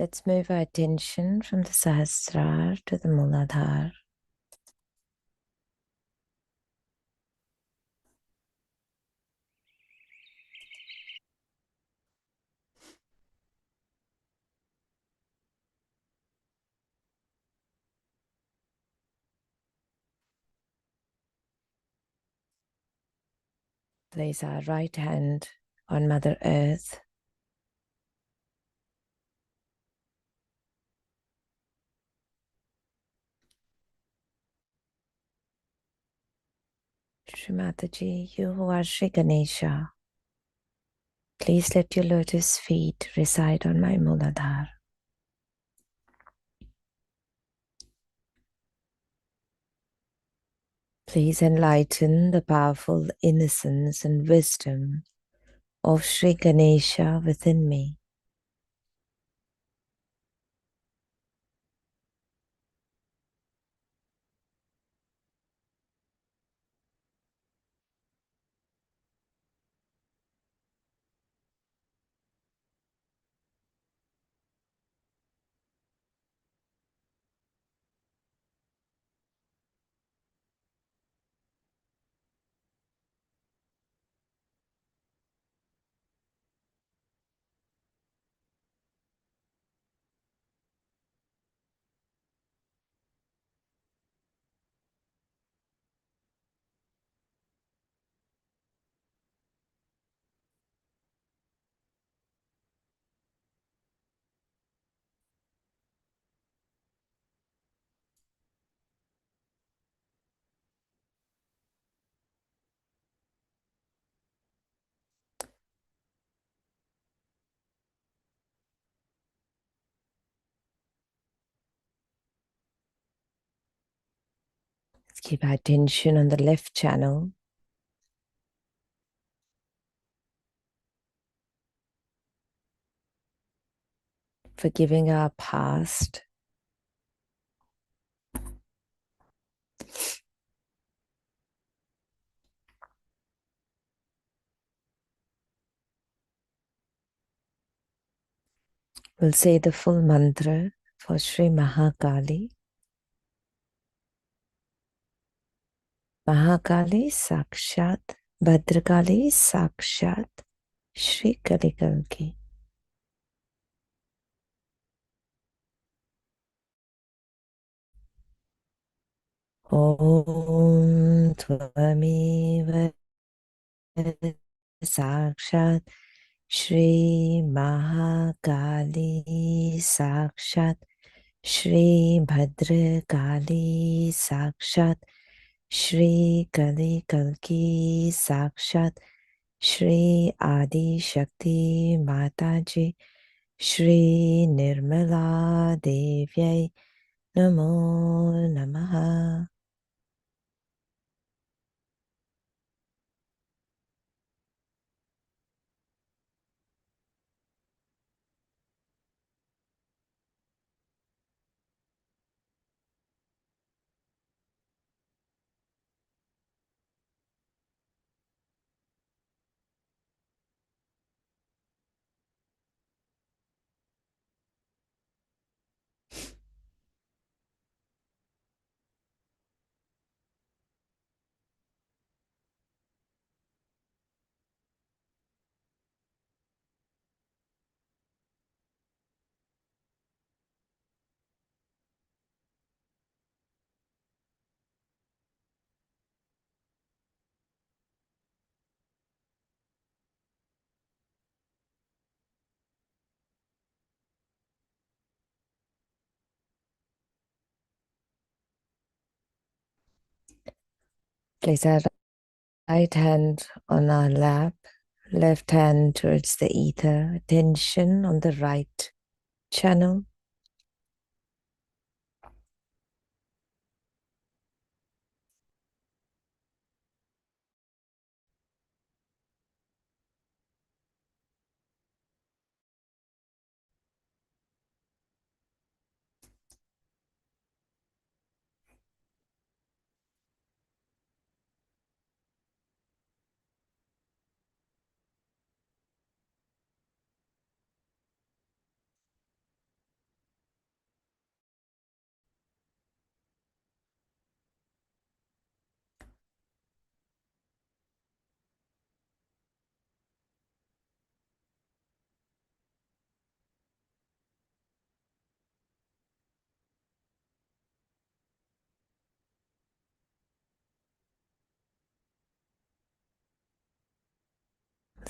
Let's move our attention from the Sahasrara to the Mooladhar. Place our right hand on Mother Earth. Shri Mataji, you who are Shri Ganesha, please let your lotus feet reside on my Mooladhar. Please enlighten the powerful innocence and wisdom of Shri Ganesha within me. Let's keep our attention on the left channel. Forgiving our past. We'll say the full mantra for Shri Mahakali. Mahakali Sakshat, Bhadrakali Sakshat, Shri Kalikalki. Om Tvameva Sakshat, Shri Mahakali Sakshat, Shri Bhadrakali Sakshat, Shri Kali Kalki Sakshat, Shri Adi Shakti Mataji, Shri Nirmala Devyai Namo Namaha. Place our right hand on our lap, left hand towards the ether, attention on the right channel.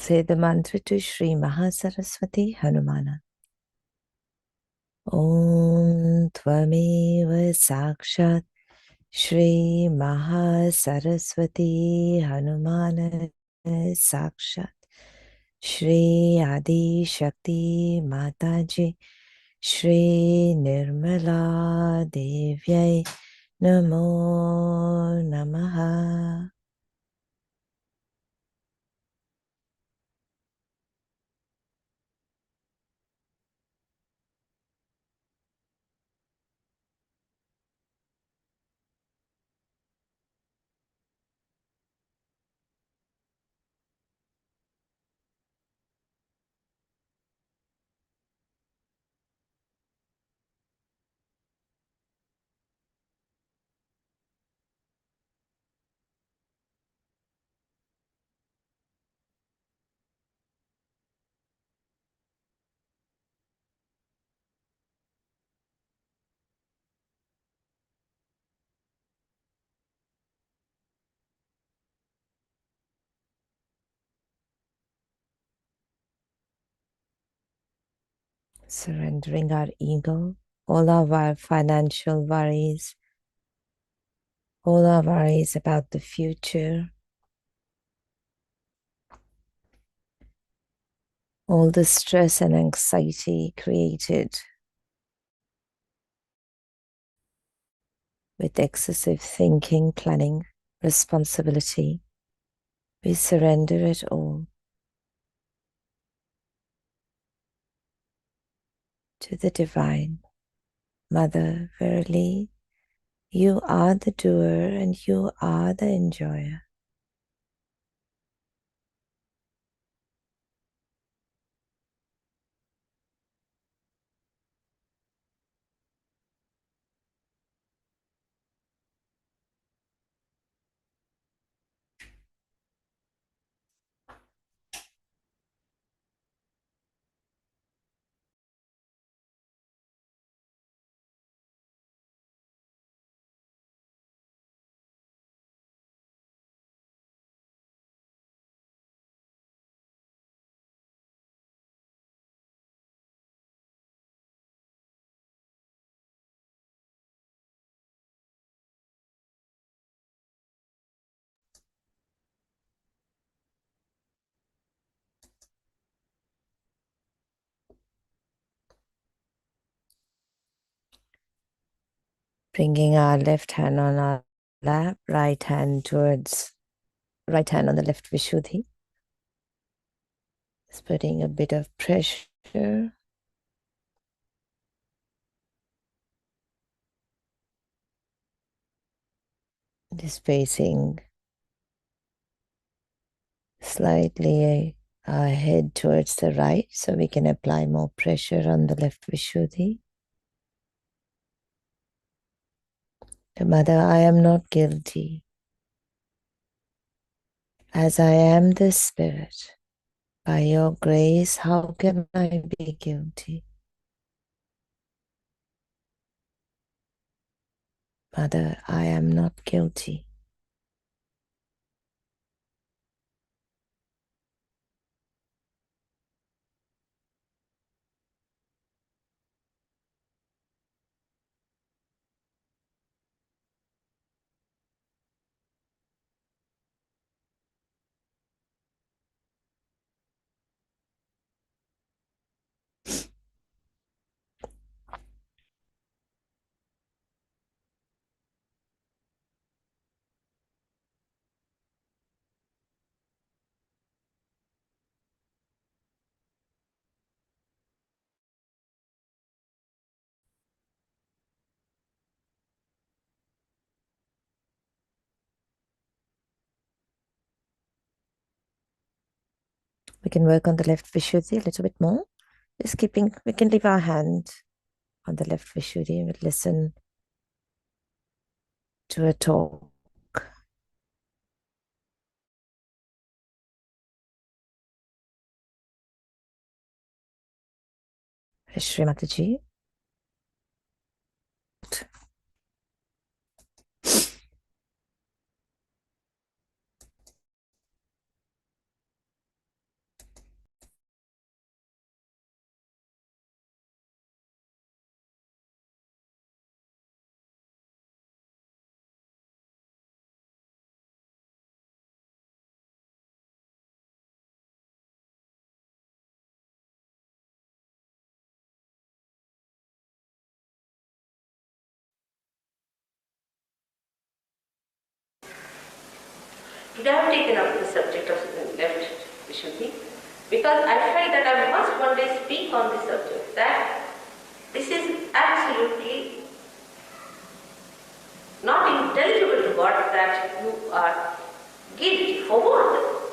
Say the mantra to Shri Mahasaraswati Hanumana. Om Tvameva Sakshat Shri Mahasaraswati Hanumana Sakshat Shri Adi Shakti Mataji Shri Nirmala Devyai Namo Namaha. Surrendering our ego, all of our financial worries, all our worries about the future, all the stress and anxiety created with excessive thinking, planning, responsibility. We surrender it all to the Divine. Mother, verily, you are the doer and you are the enjoyer. Bringing our left hand on our lap, right hand on the left Vishuddhi. Just putting a bit of pressure. Just facing slightly our head towards the right so we can apply more pressure on the left Vishuddhi. Mother, I am not guilty. As I am the Spirit, by your grace, how can I be guilty? Mother, I am not guilty. We can work on the left Vishuddhi a little bit more. Just keeping, we can leave our hand on the left Vishuddhi and listen to a talk. Shri Mataji. Today I have taken up the subject of left Vishuddhi because I felt that I must one day speak on this subject, that this is absolutely not intelligible to God, that you are guilty for what?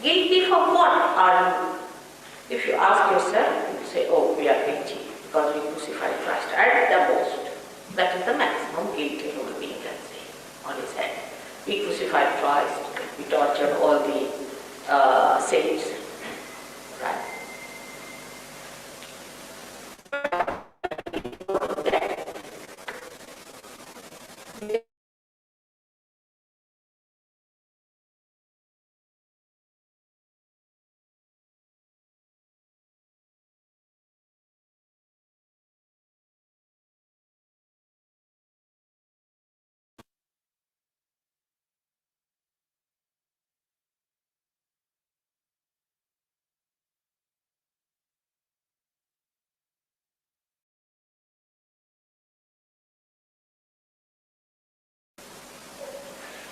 Guilty for what are you? If you ask yourself, you say, oh, we are guilty because we crucified Christ. At the most, that is the maximum guilt a human being can say on his head. We crucified Christ, we tortured all the saints. Right?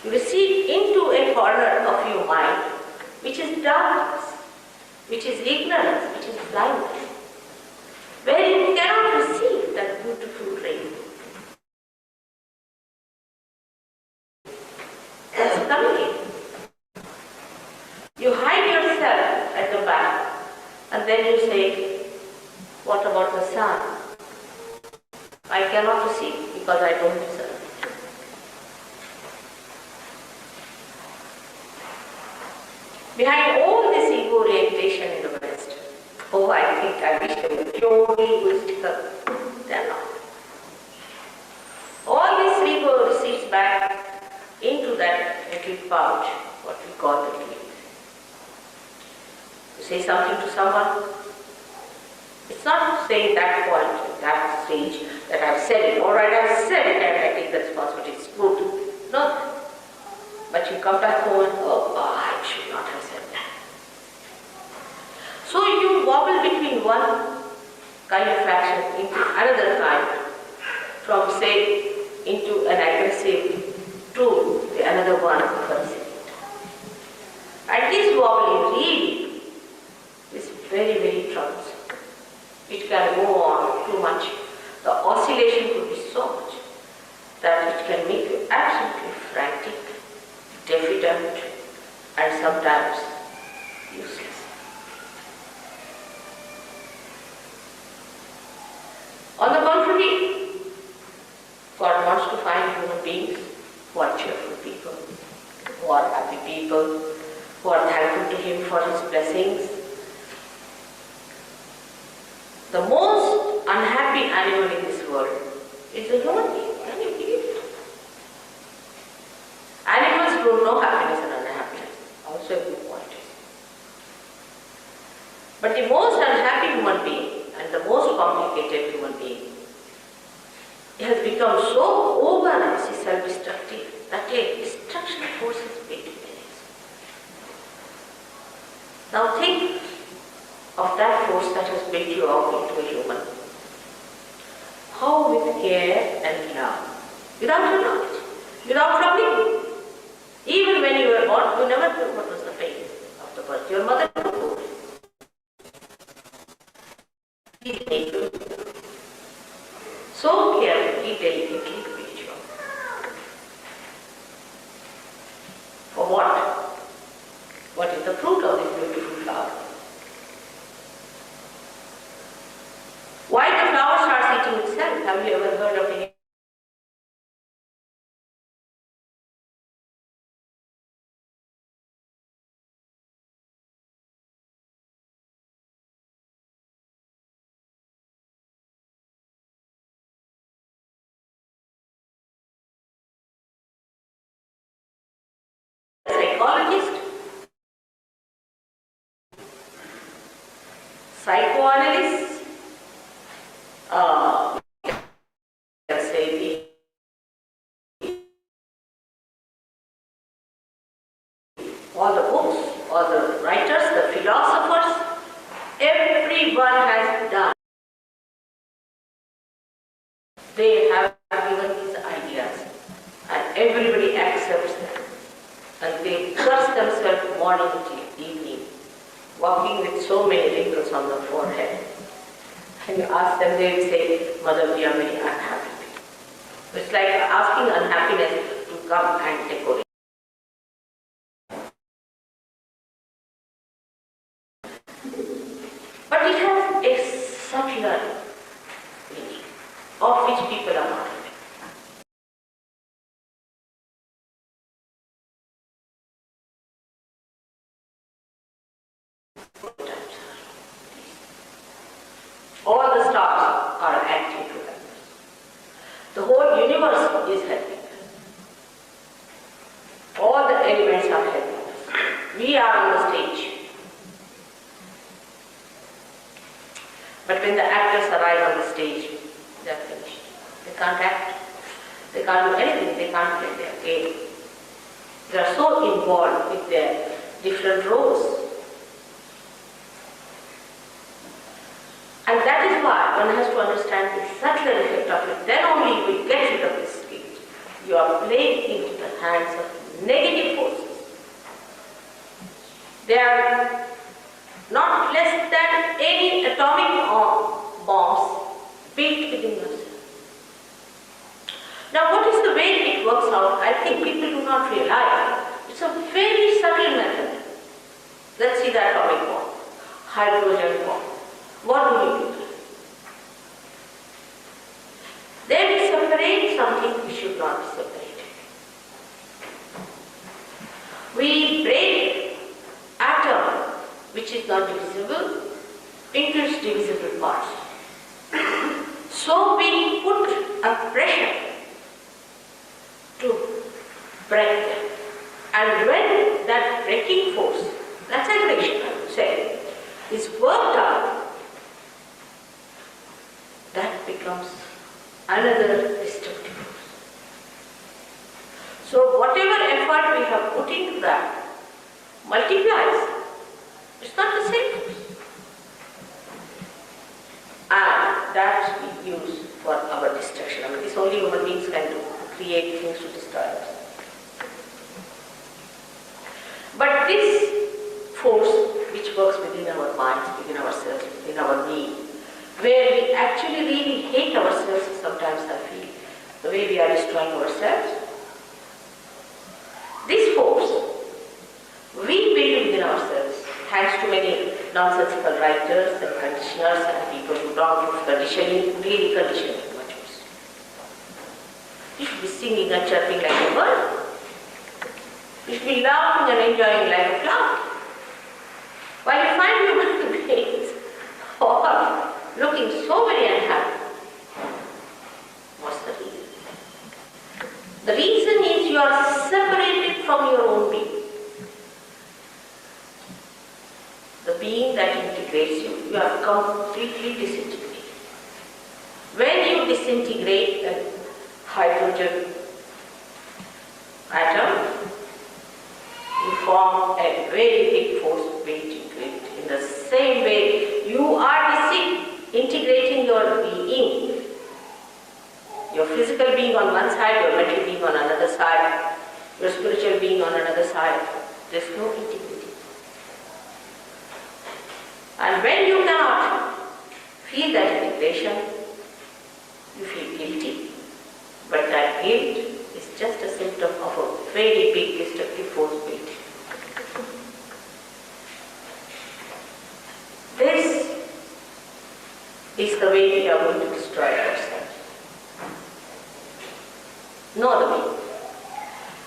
You recede into a corner of your mind which is darkness, which is ignorance, which is blindness, where you cannot receive that beautiful ray that's coming in. You hide yourself at the back and then you say, what about the sun? I cannot receive because I don't deserve. Behind all this ego orientation in the West, oh, I think I wish they were purely egoistical. They are not. All this ego recedes back into that little pouch, what we call the dream. You say something to someone, it's not saying that point, that stage, that I've said it. All right, I've said it and I take the responsibility. It's good. No. But you come back home and, oh, I should not have said that. So you wobble between one kind of action into another kind, from say into an aggressive to the another one concept. And this wobbling really is very, very troublesome. It can go on too much. The oscillation could be so much that it can make you absolutely frantic, diffident, and sometimes useless. On the contrary, God wants to find human beings who are cheerful people, who are happy people, who are thankful to Him for His blessings. The most unhappy animal in this world is the human being. Can you believe it? Animals don't know happiness and unhappiness. Also a good point. But the most unhappy human being and the most complicated human being has become so over self-destructive that a destruction force is built within it. Now think of that force that has built you up into a human. How with care and love, without your knowledge, without troubling you. Even when you were born, you never knew what was the pain of the birth. Your mother knew. He made you so carefully, delicately built you up. For what? What is the fruit of this beautiful flower? Why the flower starts eating itself? Have you ever heard of any psychologist, psychoanalyst, let's say all the books, all the writers, the philosophers, everyone has done. They have given these ideas and everybody curse themselves morning till evening, walking with so many wrinkles on the forehead. And you ask them, they will say, Mother, we are very unhappy. It's like asking unhappiness to come and decorate. But it has a subtler meaning, of which people are not aware. All the stars are acting together. The whole universe is helping us. All the elements are helping us. We are on the stage. But when the actors arrive on the stage, they are finished. They can't act. They can't do anything. They can't play their game. They are so involved with their different roles. And that is why one has to understand the subtle effect of it. Then only you will get rid of this guilt. You are playing into the hands of negative forces. They are not less than any atomic bombs built within yourself. Now what is the way it works out? I think people do not realize. It's a very subtle method. Let's see the atomic bomb, hydrogen bomb. What do we do? Then we separate something we should not separate. We break atom, which is not divisible, into its divisible parts. So we put a pressure to break them. And when that breaking force, that's aggression I would say, is worked out, that becomes another destructive force. So whatever effort we have put into that multiplies. It's not the same force. And that we use for our destruction. I mean, this only human beings can do, create things to destroy us. But this force which works within our minds, within ourselves, within our being, where we actually really hate ourselves, sometimes I feel, the way we are destroying ourselves. This force, we build within ourselves, thanks to many nonsensical writers and conditioners and people who don't do conditioning, really conditioning much worse. You should be singing and chirping like a bird. You should be laughing and enjoying like a flower. While you find human beings all looking so very unhappy. What's the reason? The reason is you are separated from your own being. The being that integrates you, you are completely disintegrated. When you disintegrate the hydrogen atom, you form a very big force to integrate. In the same way, you are integrating your being, your physical being on one side, your mental being on another side, your spiritual being on another side. There is no integrity. And when you cannot feel that integration, you feel guilty. But that guilt is just a symptom of a very big destructive force built. This is the way we are going to destroy ourselves. No other way.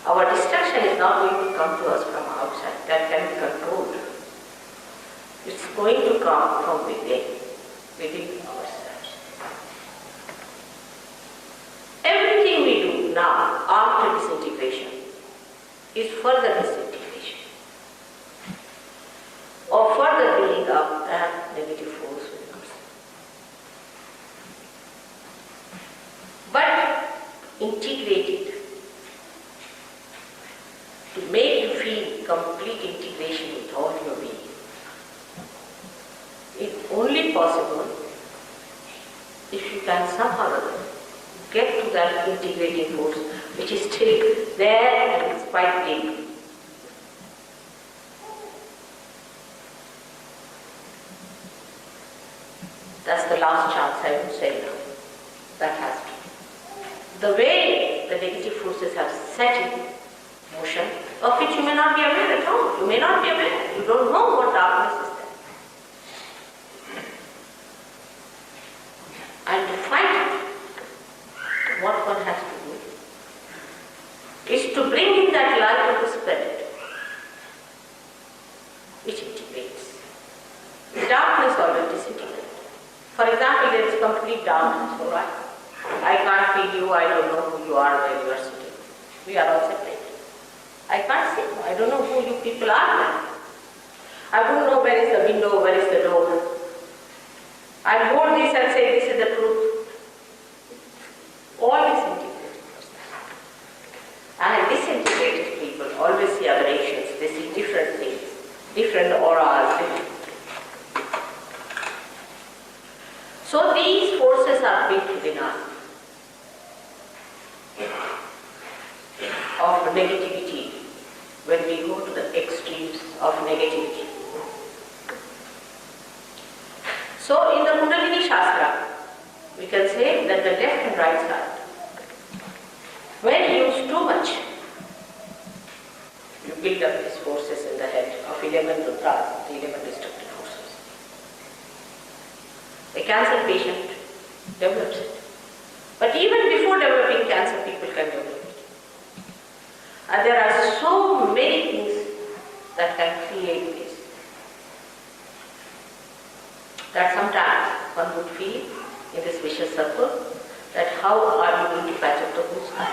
Our destruction is not going to come to us from outside. That can be controlled. It's going to come from within ourselves. Everything we do now, after disintegration, is further disintegration, or further building up that negative force within us. But integrated, to make you feel complete integration with all your being, is only possible if you can somehow or other get to that integrating force which is still there and it's quite deep. That's the last chance I would say now. That has to be. The way the negative forces have set in motion, of which you may not be aware at all. You may not be aware. You don't know what darkness is there. And to fight it, what one has to do is to bring in that light of the Spirit, which integrates. The darkness always disintegrates. For example, there is complete darkness, all right? I can't feel you, I don't know who you are where you are sitting. We are all separated. I can't see you, I don't know who you people are now. I wouldn't know where is the window, where is the door. I hold this and say this is the truth. All disintegrated. And disintegrated people always see aberrations, they see different things, different auras, different. So these forces are built within us of negativity when we go to the extremes of negativity. So in the Kundalini Shastra, we can say that the left and right side, when used too much, you build up these forces in the head of 11 rudras, the 11 destructive forces. A cancer patient develops it. But even before developing cancer, people can develop it. And there are so many things that can create this. That sometimes one would feel in this vicious circle that how are you going to patch up the whole sky?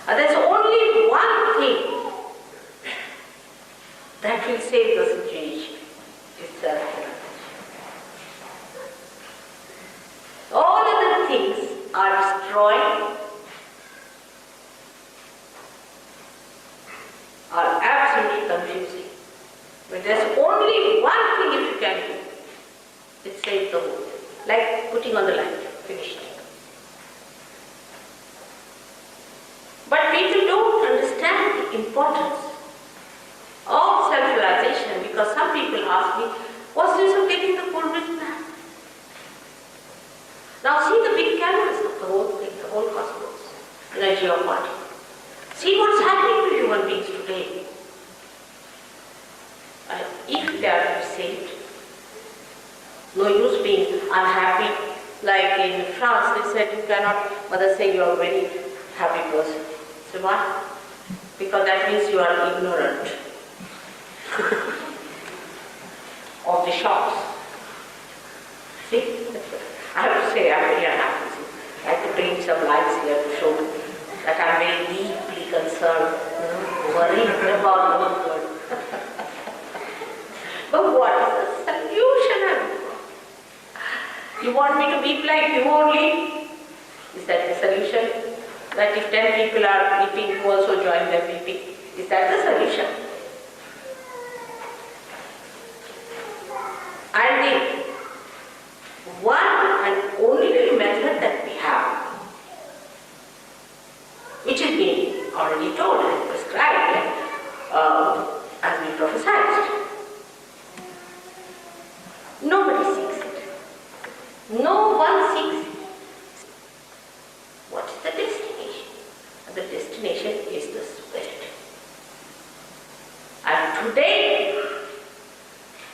And there's only one thing that will save the situation. It's self-realization. All other things are destroying, are absolutely confusing. But there's only one thing if you can do. It saves the whole. Like putting on the light. Finished. But people don't understand the importance of self-realization because some people ask me, what's this of getting the full vision? Now see the big canvas of the whole thing, the whole cosmos, energy of body. See what's happening to human beings today. If they are to be saved, no use being unhappy. Like in France, they said you cannot, mother say you are a very happy person. So why? Because that means you are ignorant of the shocks. See? I have to say I'm very unhappy. I have to bring some lights here to show that I'm very deeply concerned, worried about the world. But what is the solution? You want me to weep like you only? Is that the solution? That if 10 people are weeping, you also join them weeping. Is that the solution? And the one and only method that we have, which has been already told and prescribed as we prophesied. Nobody seeks it. No one seeks it. What is the destination? The destination is the Spirit. And today,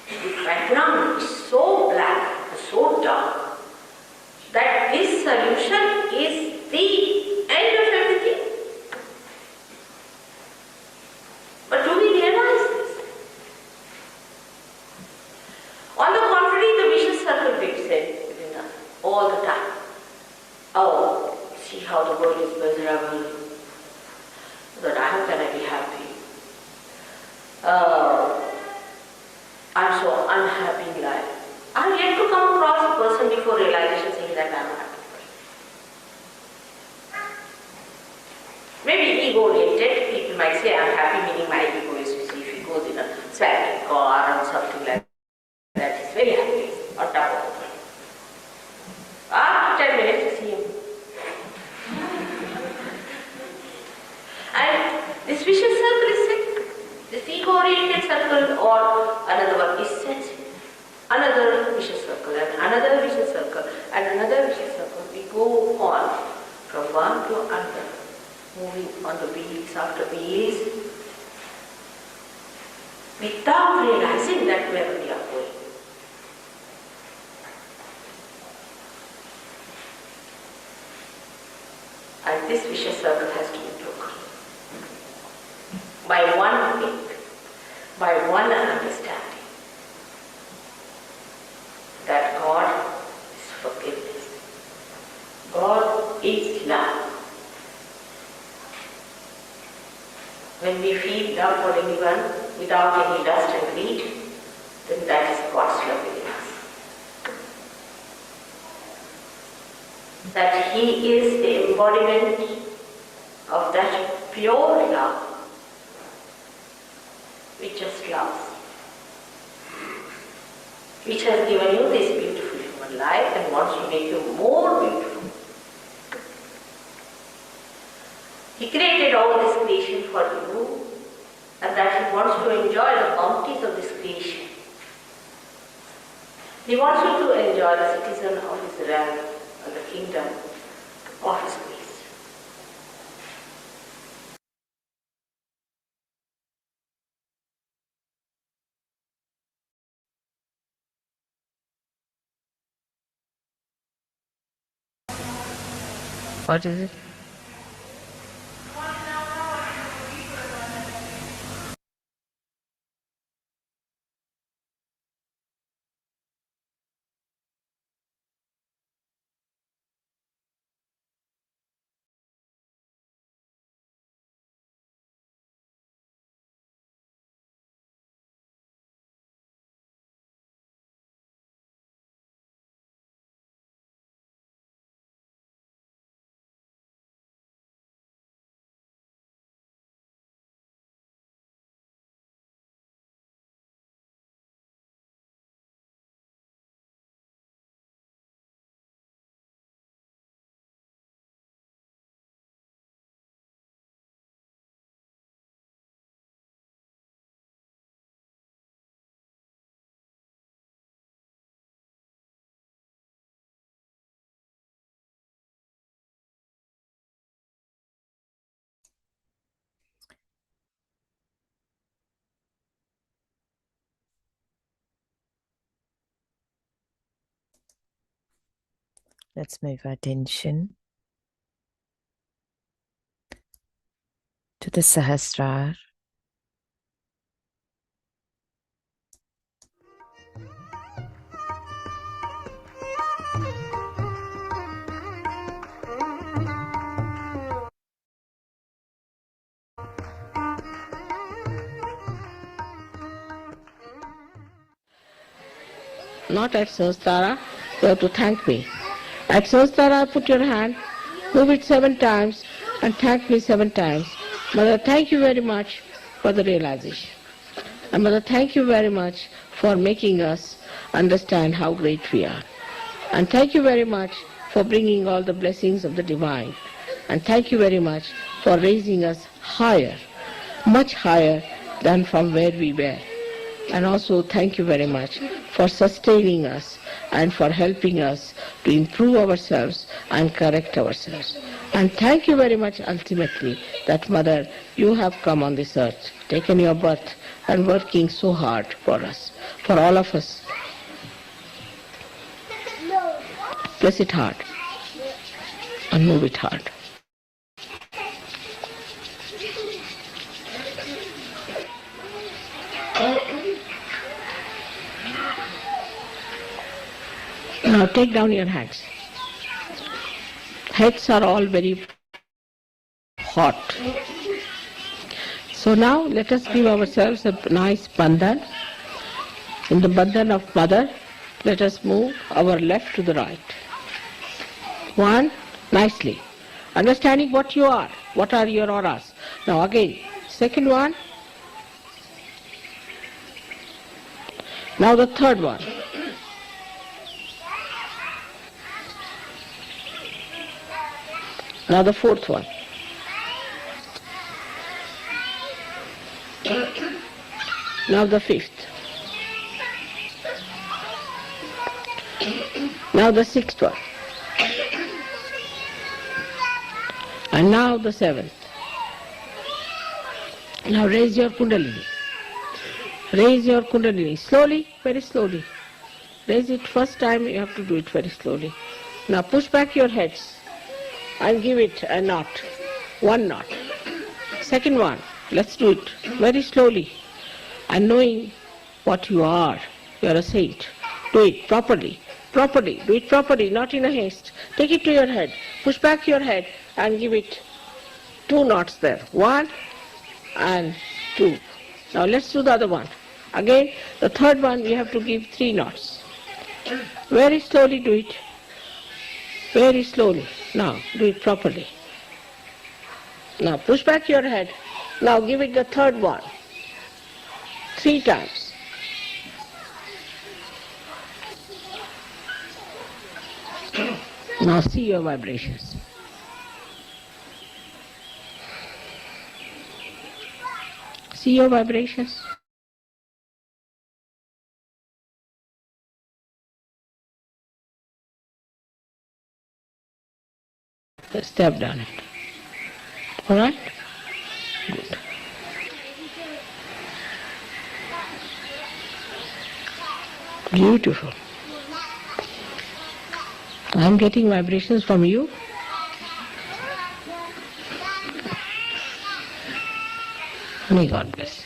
the background is so black, so dark, that this solution is the end of everything. But do we realize this? On the contrary, the vicious circle builds in within us all the time. Oh, see how the world is miserable. But how can I be happy? I'm so unhappy in life. I've yet to come across a person before realization saying that I'm a happy person. Maybe ego-oriented, people might say I'm happy, meaning my ego is, you see, if he goes in a swanky car or something like that, he's very happy on top of the world. After 10 minutes, you see him. And this vicious circle is set. This ego-oriented circle or another one is sensitive. another vicious circle and another vicious circle and another vicious circle. We go on from one to another, moving on the wheels after wheels, without realizing that where we are going. And this vicious circle has to be broken by one faith, by one understanding that God is forgiveness. God is love. When we feel love for anyone without any lust and greed, then that is God's love within us. That He is the embodiment of that pure love which just loves, which has given you this beautiful human life and wants to make you more beautiful. He created all this creation for you, and that He wants to enjoy the bounties of this creation. He wants you to enjoy the citizen of His realm and the kingdom of His grace. What is it? Let's move our attention to the Sahasrara. Not at Sahasrara, you have to thank me. At Sahasrara, put your hand, move it 7 times and thank me 7 times. Mother, thank you very much for the realization. And Mother, thank you very much for making us understand how great we are. And thank you very much for bringing all the blessings of the divine. And thank you very much for raising us higher, much higher than from where we were. And also thank you very much for sustaining us and for helping us to improve ourselves and correct ourselves. And thank you very much ultimately that Mother, you have come on this earth, taken your birth and working so hard for us, for all of us. Press it hard and move it hard. Now take down your hands. Heads are all very hot. So now let us give ourselves a nice bandhan. In the bandhan of Mother, let us move our left to the right. 1, nicely. Understanding what you are. What are your auras? Now again, second one. Now the third one. Now the fourth one. Now the fifth. Now the sixth one. And now the seventh. Now raise your Kundalini. Raise your Kundalini. Slowly, very slowly. Raise it first time, you have to do it very slowly. Now push back your heads and give it a knot. One knot. Second one. Let's do it very slowly. And knowing what you are. You are a saint. Do it properly. Properly. Do it properly, not in a haste. Take it to your head. Push back your head and give it two knots there. One and two. Now let's do the other one. Again, the third one we have to give three knots. Very slowly do it. Very slowly. Now do it properly. Now push back your head. Now give it the third one. Three times. Now see your vibrations. See your vibrations. Step down it. All right? Good. Beautiful. I'm getting vibrations from you. May God bless you.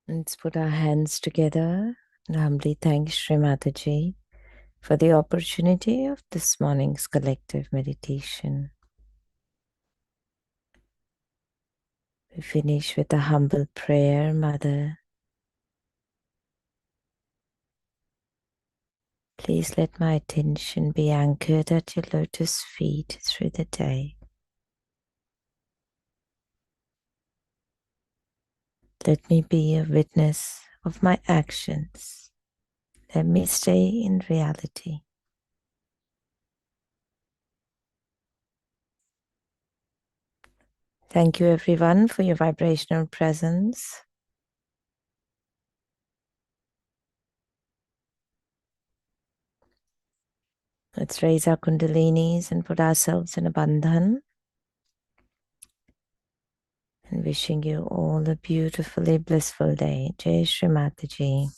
Let's put our hands together and humbly thank Shri Mataji for the opportunity of this morning's collective meditation. We finish with a humble prayer, Mother. Please let my attention be anchored at your lotus feet through the day. Let me be a witness of my actions. Let me stay in reality. Thank you everyone for your vibrational presence. Let's raise our kundalinis and put ourselves in a bandhan. And wishing you all a beautifully blissful day. Jai Shri Mataji.